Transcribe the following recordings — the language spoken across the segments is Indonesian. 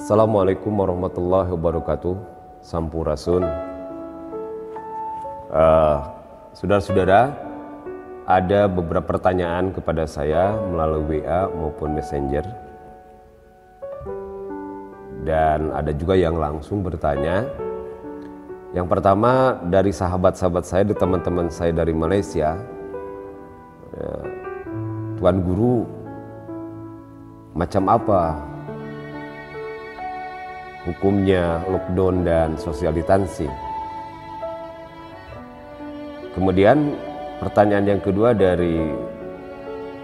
Assalamualaikum warahmatullahi wabarakatuh. Sampurasun. Saudara-saudara, ada beberapa pertanyaan kepada saya melalui WA maupun Messenger, dan ada juga yang langsung bertanya. Yang pertama dari sahabat-sahabat saya, dari teman-teman saya dari Malaysia. Tuan Guru, macam apa hukumnya lockdown dan social distancing? Kemudian pertanyaan yang kedua dari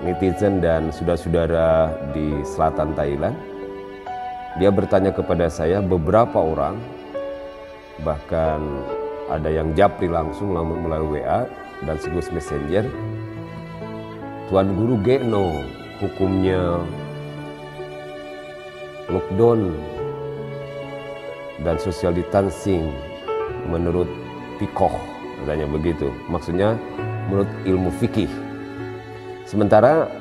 netizen dan saudara-saudara di selatan Thailand. Dia bertanya kepada saya, beberapa orang, bahkan ada yang japri langsung melalui WA dan sekaligus Messenger. Tuan Guru, Geno hukumnya lockdown dan social distancing menurut Fiqh, katanya begitu. Maksudnya menurut ilmu fikih. Sementara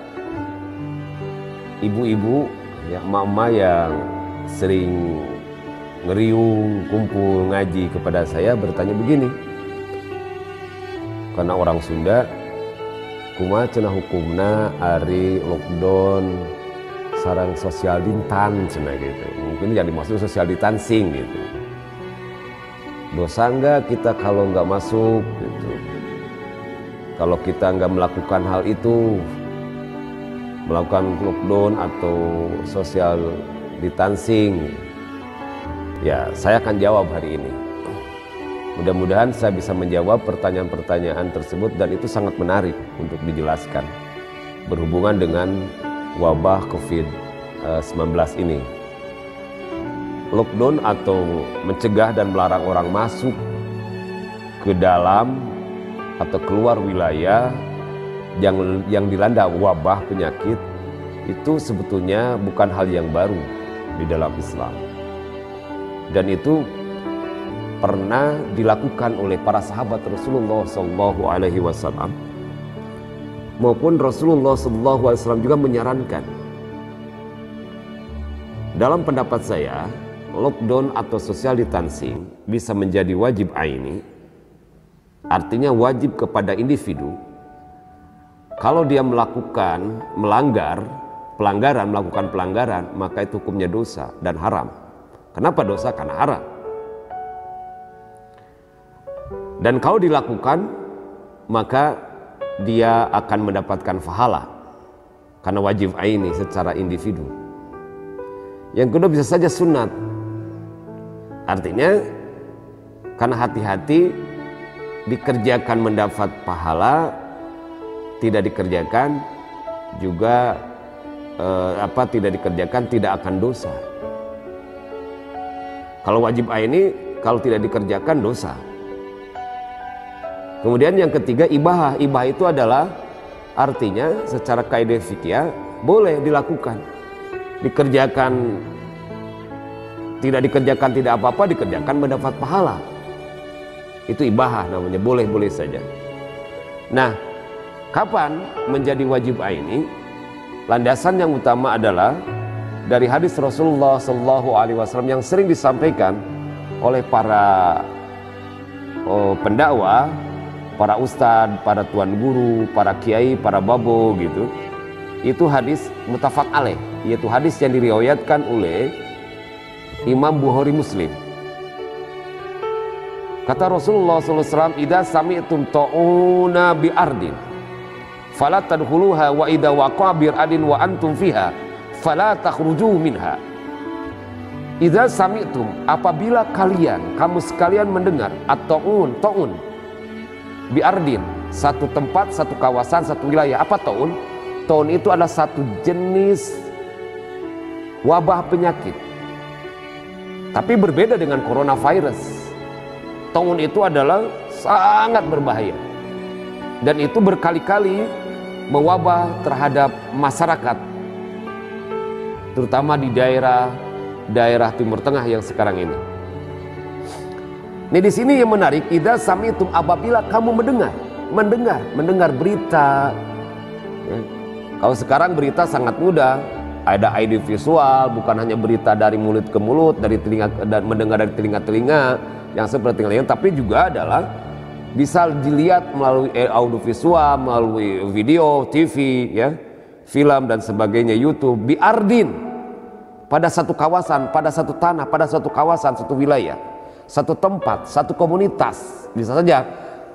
ibu-ibu, ya, mama yang sering ngeriung, kumpul, ngaji kepada saya bertanya begini. Karena orang Sunda, kumaha cenah hukumna ari lockdown sarang sosial dintan cenah gitu. Mungkin yang dimaksud sosial distancing gitu. Dosa enggak kita kalau enggak masuk gitu. Kalau kita enggak melakukan hal itu, melakukan lockdown atau sosial distancing. Ya, saya akan jawab hari ini. Mudah-mudahan saya bisa menjawab pertanyaan-pertanyaan tersebut, dan itu sangat menarik untuk dijelaskan berhubungan dengan wabah COVID-19 ini. Lockdown atau mencegah dan melarang orang masuk ke dalam atau keluar wilayah yang dilanda wabah penyakit itu sebetulnya bukan hal yang baru di dalam Islam. Dan itu pernah dilakukan oleh para sahabat Rasulullah SAW, maupun Rasulullah SAW juga menyarankan. Dalam pendapat saya, lockdown atau social distancing bisa menjadi wajib aini, artinya wajib kepada individu. Kalau dia melakukan pelanggaran, maka itu hukumnya dosa dan haram. Kenapa dosa? Karena haram. Dan kalau dilakukan, maka dia akan mendapatkan pahala karena wajib aini secara individu. Yang kedua bisa saja sunat. Artinya karena hati-hati dikerjakan mendapat pahala, tidak dikerjakan juga tidak dikerjakan tidak akan dosa. Kalau wajib aini, kalau tidak dikerjakan dosa. Kemudian yang ketiga ibahah. Ibahah itu adalah artinya secara kaidah fikih boleh dilakukan. Dikerjakan, tidak dikerjakan tidak apa-apa, dikerjakan mendapat pahala. Itu ibahah namanya, boleh-boleh saja. Nah, kapan menjadi wajib aini? Landasan yang utama adalah dari hadis Rasulullah SAW yang sering disampaikan oleh para pendakwah, para ustadz, para tuan guru, para kiai, para babo gitu. Itu hadis muttafaq alaih, yaitu hadis yang diriwayatkan oleh Imam Bukhari Muslim. Kata Rasulullah SAW, "Idza sami'tum ta'una bi ardin fala tadkhuluha wa idza waqa'a bi ardin wa antum fiha fala takhruju minha." Idza sami'tum, apabila kamu sekalian mendengar at-ta'un, ta'un bi ardin, satu tempat, satu kawasan, satu wilayah. Apa ta'un? Ta'un itu adalah satu jenis wabah penyakit, tapi berbeda dengan coronavirus. Ta'un itu adalah sangat berbahaya, dan itu berkali-kali mewabah terhadap masyarakat, terutama di daerah Timur Tengah yang sekarang ini. Ini di sini yang menarik, idza sami'tum, apabila kamu mendengar berita. Ya. Kalau sekarang berita sangat mudah, ada ID visual, bukan hanya berita dari mulut ke mulut, dari telinga dan mendengar dari telinga-telinga yang seperti lain, tapi juga adalah bisa dilihat melalui audio visual, melalui video, TV, ya, film dan sebagainya, YouTube, biardin, pada satu kawasan, pada satu tanah, pada satu kawasan, satu wilayah, satu tempat, satu komunitas, bisa saja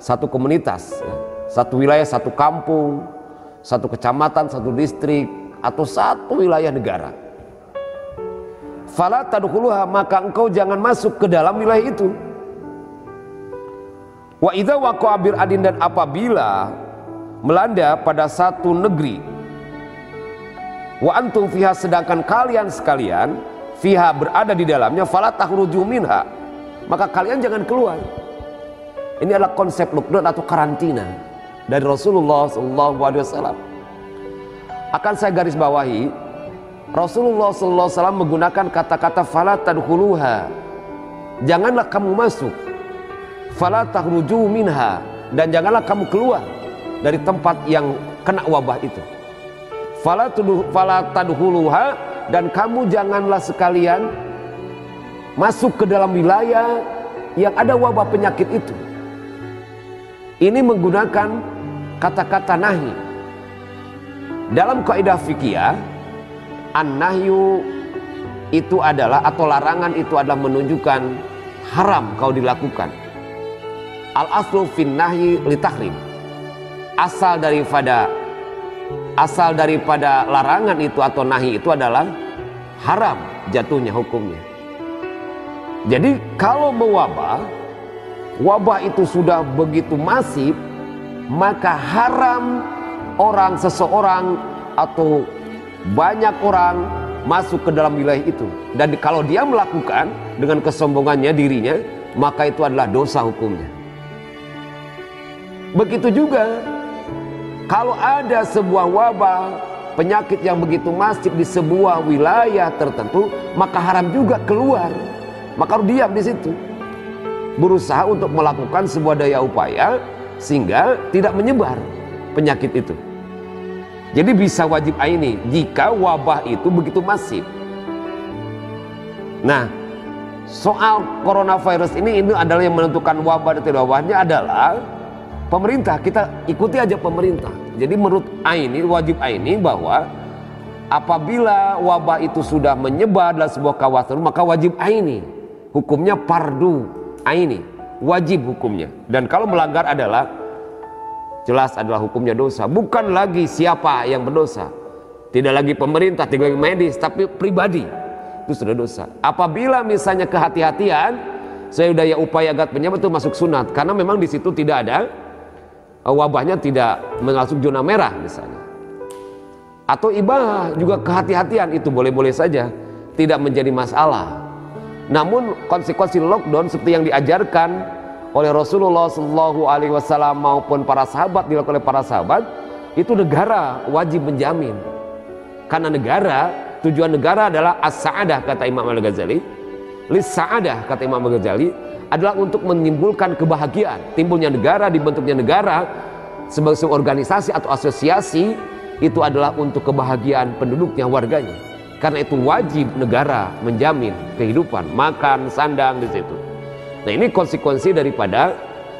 satu komunitas, ya, satu wilayah, satu kampung, satu kecamatan, satu distrik, atau satu wilayah negara. Fala tadkhuluha, maka engkau jangan masuk ke dalam wilayah itu. Wa idza waqa'a bir adin, dan apabila melanda pada satu negeri, wa antum fiha, sedangkan kalian sekalian fiha berada di dalamnya, fala takhruju minha, maka kalian jangan keluar. Ini adalah konsep lockdown atau karantina dari Rasulullah SAW. Akan saya garis bawahi, Rasulullah SAW menggunakan kata-kata fala tadkhuluha, janganlah kamu masuk, fala takhruju minha, dan janganlah kamu keluar dari tempat yang kena wabah itu. Fala tadkhuluha, dan kamu janganlah sekalian masuk ke dalam wilayah yang ada wabah penyakit itu. Ini menggunakan kata-kata nahi. Dalam kaidah fikih, an-nahyu itu adalah, atau larangan itu adalah menunjukkan haram kau dilakukan. Al-aslu fin nahyi li tahrim. Asal daripada larangan itu atau nahi itu adalah haram jatuhnya hukumnya. Jadi kalau mewabah, wabah itu sudah begitu masif, maka haram seseorang atau banyak orang masuk ke dalam wilayah itu. Dan kalau dia melakukan dengan kesombongannya dirinya, maka itu adalah dosa hukumnya. Begitu juga kalau ada sebuah wabah penyakit yang begitu masif di sebuah wilayah tertentu, maka haram juga keluar. Maka harus diam di situ, berusaha untuk melakukan sebuah daya upaya sehingga tidak menyebar penyakit itu. Jadi bisa wajib aini jika wabah itu begitu masif. Nah, soal coronavirus ini adalah yang menentukan wabah dan tidak wabahnya adalah pemerintah. Kita ikuti aja pemerintah. Jadi menurut aini, wajib aini, bahwa apabila wabah itu sudah menyebar dalam sebuah kawasan, maka wajib aini, hukumnya fardu aini, wajib hukumnya. Dan kalau melanggar adalah jelas adalah hukumnya dosa. Bukan lagi siapa yang berdosa, tidak lagi pemerintah, tidak lagi medis, tapi pribadi, itu sudah dosa. Apabila misalnya kehati-hatian, saya udah ya upaya agar penyebab itu masuk sunat, karena memang di situ tidak ada wabahnya, tidak masuk zona merah misalnya. Atau ibah juga kehati-hatian, itu boleh-boleh saja, tidak menjadi masalah. Namun konsekuensi lockdown seperti yang diajarkan oleh Rasulullah SAW maupun para sahabat, dilakukan oleh para sahabat, itu negara wajib menjamin. Karena tujuan negara adalah as-sa'adah, kata Imam Al-Ghazali. Lis-sa'adah, kata Imam Al-Ghazali, adalah untuk menimbulkan kebahagiaan. Timbulnya negara, dibentuknya negara sebagai sebuah organisasi atau asosiasi, itu adalah untuk kebahagiaan penduduknya, warganya. Karena itu wajib negara menjamin kehidupan, makan, sandang di situ. Nah, ini konsekuensi daripada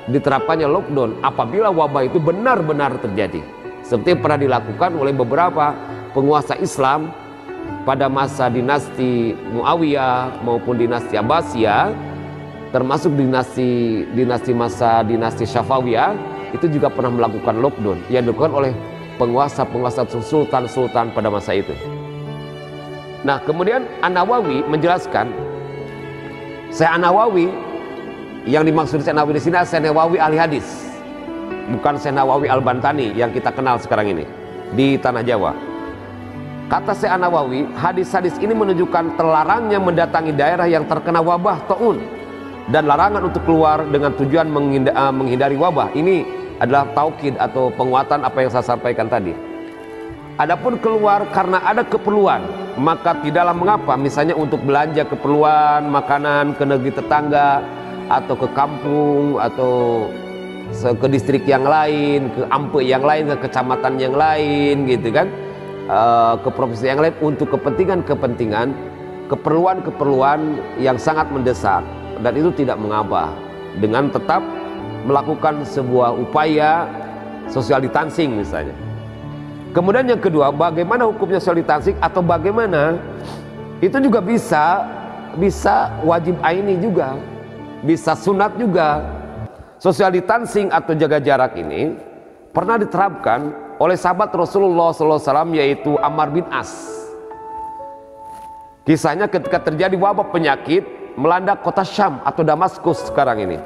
diterapkannya lockdown apabila wabah itu benar-benar terjadi, seperti yang pernah dilakukan oleh beberapa penguasa Islam pada masa dinasti Muawiyah maupun dinasti Abbasiyah, termasuk dinasti Syafawiyah, itu juga pernah melakukan lockdown yang dilakukan oleh penguasa-penguasa sultan-sultan pada masa itu. Nah, kemudian An-Nawawi menjelaskan, Syekh An-Nawawi, yang dimaksud Syekh Nawawi di sini Syekh Nawawi ahli hadis, bukan Syekh Nawawi Al-Bantani yang kita kenal sekarang ini di tanah Jawa. Kata Syekh Nawawi, hadis-hadis ini menunjukkan terlarangnya mendatangi daerah yang terkena wabah taun dan larangan untuk keluar dengan tujuan menghindari wabah. Ini adalah taukid atau penguatan apa yang saya sampaikan tadi. Adapun keluar karena ada keperluan, maka tidaklah mengapa, misalnya untuk belanja keperluan makanan ke negeri tetangga, atau ke kampung, atau ke distrik yang lain, ke ampe yang lain, ke kecamatan yang lain, gitu kan. ke profesi yang lain untuk kepentingan-kepentingan, keperluan-keperluan yang sangat mendesak, dan itu tidak mengapa dengan tetap melakukan sebuah upaya social distancing misalnya. Kemudian yang kedua, bagaimana hukumnya social distancing, atau bagaimana itu juga bisa wajib aini juga, bisa sunat juga. Social distancing atau jaga jarak ini pernah diterapkan oleh sahabat Rasulullah SAW, yaitu Ammar bin As. Kisahnya ketika terjadi wabah penyakit melanda kota Syam atau Damaskus sekarang ini.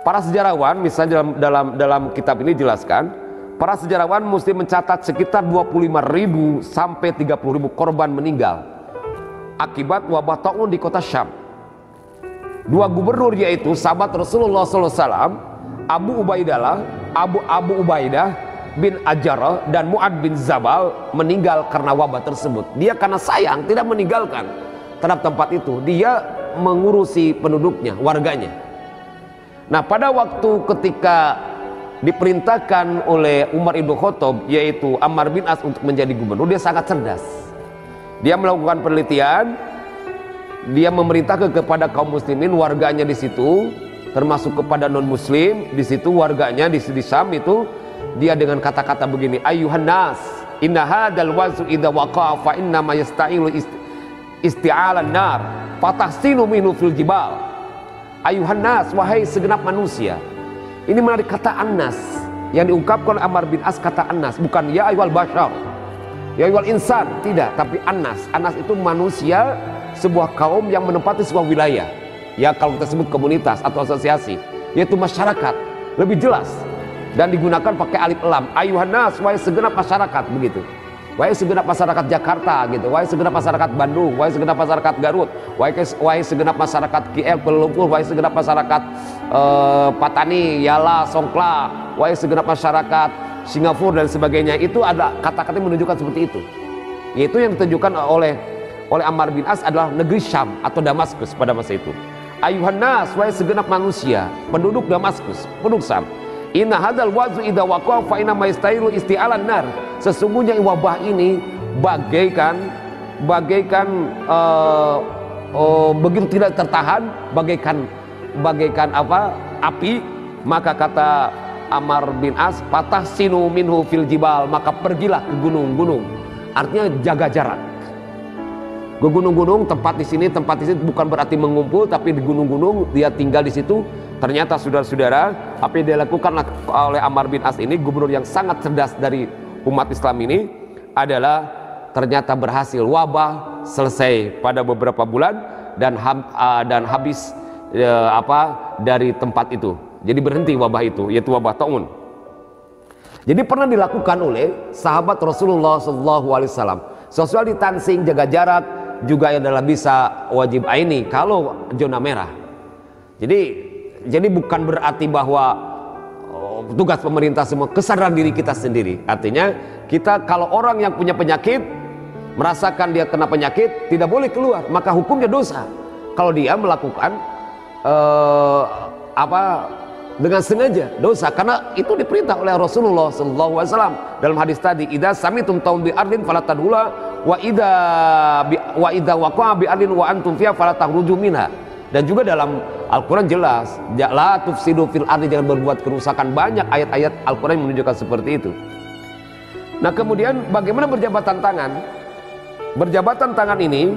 Para sejarawan, misalnya dalam kitab ini jelaskan, para sejarawan mesti mencatat sekitar 25.000 sampai 30.000 korban meninggal akibat wabah taun di kota Syam. Dua gubernur, yaitu sahabat Rasulullah SAW, Abu Ubaidah bin Ajarah dan Mu'ad bin Zabal, meninggal karena wabah tersebut. Dia karena sayang tidak meninggalkan terhadap tempat itu, dia mengurusi penduduknya, warganya. Nah, pada waktu ketika diperintahkan oleh Umar ibn Khattab, yaitu Ammar bin As, untuk menjadi gubernur, dia sangat cerdas. Dia melakukan penelitian, dia memerintahkan kepada kaum muslimin, warganya di situ, termasuk kepada non muslim di situ, warganya di Syam itu, dia dengan kata-kata begini, ayyuhan nas, inna hadzal wazu idza waqa'a fa inna ma yasta'ilu isti'alan nar fatahsinu minhu fil jibal. Ayuhan nas, wahai segenap manusia. Ini menarik kata annas yang diungkapkan Ammar bin As, kata annas, bukan ya ayyuhal bashar, ya ayyuhal insan, tidak, tapi annas. Annas itu manusia, sebuah kaum yang menempati sebuah wilayah. Ya, kalau kita sebut komunitas atau asosiasi, yaitu masyarakat, lebih jelas, dan digunakan pakai alif lam. Ayuhan nas, wahai segenap masyarakat, begitu. Wahai segenap masyarakat Jakarta, gitu. Wahai segenap masyarakat Bandung, wahai segenap masyarakat Garut, wahai segenap masyarakat KL, Kuala Lumpur, wahai segenap masyarakat Patani, Yala, Songkla, wahai segenap masyarakat Singapura dan sebagainya. Itu ada kata-kata yang menunjukkan seperti itu. Yaitu yang ditunjukkan oleh Ammar bin As adalah negeri Syam atau Damaskus pada masa itu. Ayuhan nas, wahai segenap manusia, penduduk Damaskus, penduduk Syam. Inna hadzal wazu idza waqa'a fa inna ma yastailu isti'alan nar. Sesungguhnya wabah ini bagaikan begitu tidak tertahan, bagaikan apa? Api. Maka kata Ammar bin As, fatahsinu minhu fil jibal, maka pergilah ke gunung-gunung. Artinya jaga jarak. Ke gunung-gunung, tempat di sini bukan berarti mengumpul, tapi di gunung-gunung dia tinggal di situ. Ternyata saudara-saudara, apa yang dilakukan oleh Ammar bin As ini, gubernur yang sangat cerdas dari umat Islam ini, adalah ternyata berhasil. Wabah selesai pada beberapa bulan dan habis dari tempat itu. Jadi berhenti wabah itu, yaitu wabah taun. Jadi pernah dilakukan oleh sahabat Rasulullah SAW. Social distancing, jaga jarak, juga adalah bisa wajib aini kalau zona merah. Jadi bukan berarti bahwa tugas pemerintah semua, kesadaran diri kita sendiri. Artinya kita, kalau orang yang punya penyakit, merasakan dia kena penyakit, tidak boleh keluar, maka hukumnya dosa. Kalau dia melakukan dengan sengaja, dosa, karena itu diperintah oleh Rasulullah SAW dalam hadis tadi, idza samitum taum bi ardin fala tadkhula wa idza waqa'a bi ardin wa antum fiha fala takhruju minha. Dan juga dalam Al-Quran jelas, la tufsidu fil ardi, jangan berbuat kerusakan. Banyak ayat-ayat Al-Quran yang menunjukkan seperti itu. Nah, kemudian bagaimana berjabatan tangan? Berjabatan tangan ini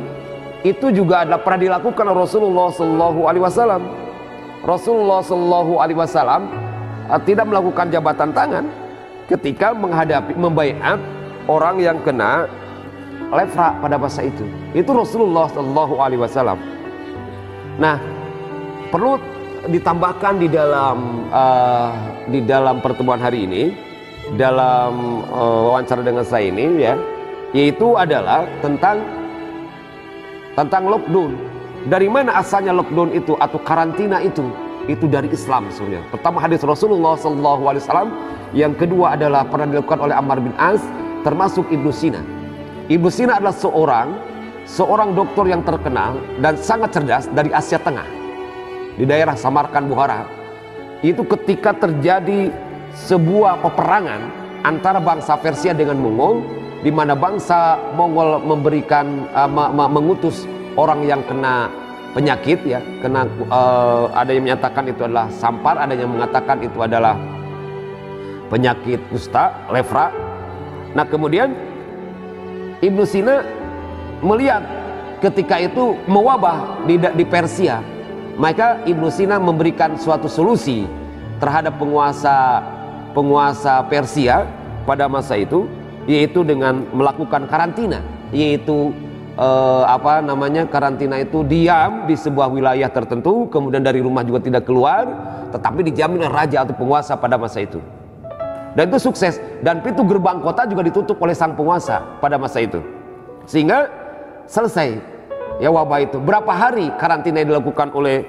itu juga adalah pernah dilakukan oleh Rasulullah SAW. Rasulullah SAW tidak melakukan jabatan tangan ketika membaiat orang yang kena lepra pada masa itu. Itu Rasulullah SAW. Nah, perlu ditambahkan di dalam pertemuan hari ini, dalam wawancara dengan saya ini, ya, yaitu adalah tentang lockdown. Dari mana asalnya lockdown itu atau karantina itu? Itu dari Islam sebenarnya. Pertama hadis Rasulullah SAW, yang kedua adalah pernah dilakukan oleh Ammar bin As, termasuk Ibnu Sina. Ibnu Sina adalah seorang dokter yang terkenal dan sangat cerdas dari Asia Tengah, di daerah Samarkand, Bukhara. Itu ketika terjadi sebuah peperangan antara bangsa Persia dengan Mongol, di mana bangsa Mongol memberikan mengutus orang yang kena penyakit ya, ada yang menyatakan itu adalah sampar, ada yang mengatakan itu adalah penyakit kusta, lepra. Nah kemudian Ibnu Sina melihat ketika itu mewabah di Persia, maka Ibnu Sina memberikan suatu solusi terhadap penguasa Persia pada masa itu, yaitu dengan melakukan karantina, yaitu karantina itu diam di sebuah wilayah tertentu, kemudian dari rumah juga tidak keluar, tetapi dijamin oleh raja atau penguasa pada masa itu. Dan itu sukses, dan pintu gerbang kota juga ditutup oleh sang penguasa pada masa itu, sehingga selesai ya wabah itu. Berapa hari karantina yang dilakukan oleh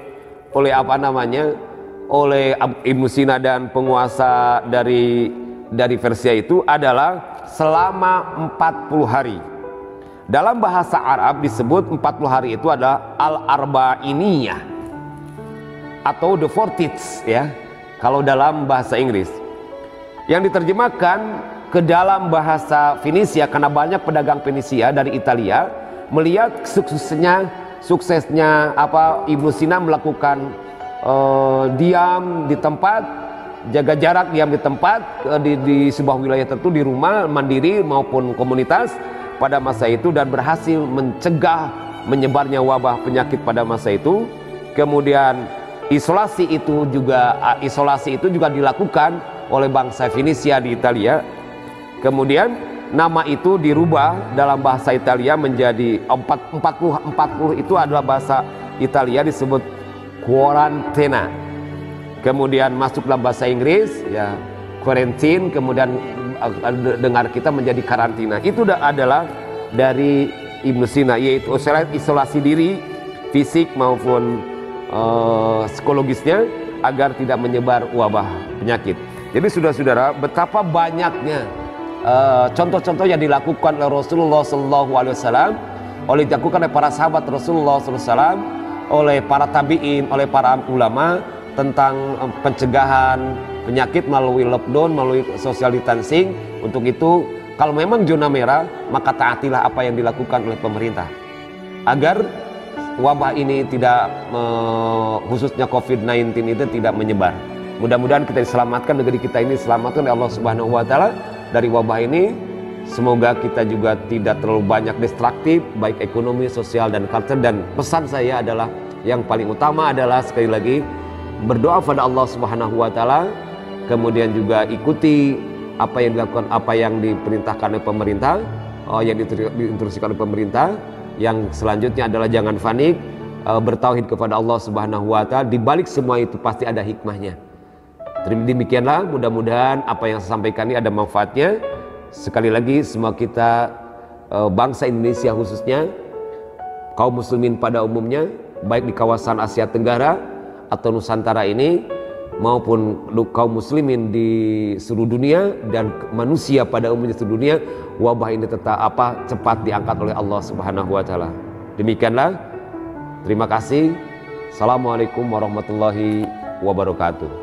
Ibnu Sina dan penguasa dari Persia itu adalah selama 40 hari. Dalam bahasa Arab disebut 40 hari itu adalah al-arba'iniyah atau the 40th ya, kalau dalam bahasa Inggris. Yang diterjemahkan ke dalam bahasa Finisia, karena banyak pedagang Finisia dari Italia melihat suksesnya Ibnu Sina melakukan diam di tempat, jaga jarak, diam di tempat di sebuah wilayah tertentu, di rumah mandiri maupun komunitas pada masa itu, dan berhasil mencegah menyebarnya wabah penyakit pada masa itu. Kemudian isolasi itu juga dilakukan oleh bangsa Finisia di Italia. Kemudian nama itu dirubah dalam bahasa Italia menjadi 40 itu adalah bahasa Italia disebut quarantena. Kemudian masuk dalam bahasa Inggris ya quarantine, kemudian dengar kita menjadi karantina. Itu adalah dari Ibnu Sina, yaitu isolasi diri fisik maupun psikologisnya agar tidak menyebar wabah penyakit. Jadi saudara-saudara, betapa banyaknya contoh-contoh yang dilakukan oleh Rasulullah SAW, dilakukan oleh para sahabat Rasulullah SAW, oleh para tabi'in, oleh para ulama tentang pencegahan penyakit melalui lockdown, melalui social distancing. Untuk itu, kalau memang zona merah, maka taatilah apa yang dilakukan oleh pemerintah agar wabah ini tidak, khususnya COVID-19 itu tidak menyebar. Mudah-mudahan kita diselamatkan, negeri kita ini diselamatkan oleh Allah Subhanahu wa Ta'ala dari wabah ini. Semoga kita juga tidak terlalu banyak destruktif, baik ekonomi, sosial, dan culture. Dan pesan saya adalah, yang paling utama adalah sekali lagi berdoa pada Allah Subhanahu wa Ta'ala, kemudian juga ikuti apa yang dilakukan, apa yang diperintahkan oleh pemerintah, yang diinstruksikan oleh pemerintah. Yang selanjutnya adalah jangan panik, bertauhid kepada Allah Subhanahu wa Ta'ala. Di balik semua itu pasti ada hikmahnya. Demikianlah, mudah-mudahan apa yang saya sampaikan ini ada manfaatnya. Sekali lagi, semua kita, bangsa Indonesia khususnya, kaum muslimin pada umumnya, baik di kawasan Asia Tenggara atau Nusantara ini, maupun kaum muslimin di seluruh dunia dan manusia pada umumnya seluruh dunia, wabah ini cepat diangkat oleh Allah Subhanahu wa Ta'ala. Demikianlah, terima kasih. Assalamualaikum warahmatullahi wabarakatuh.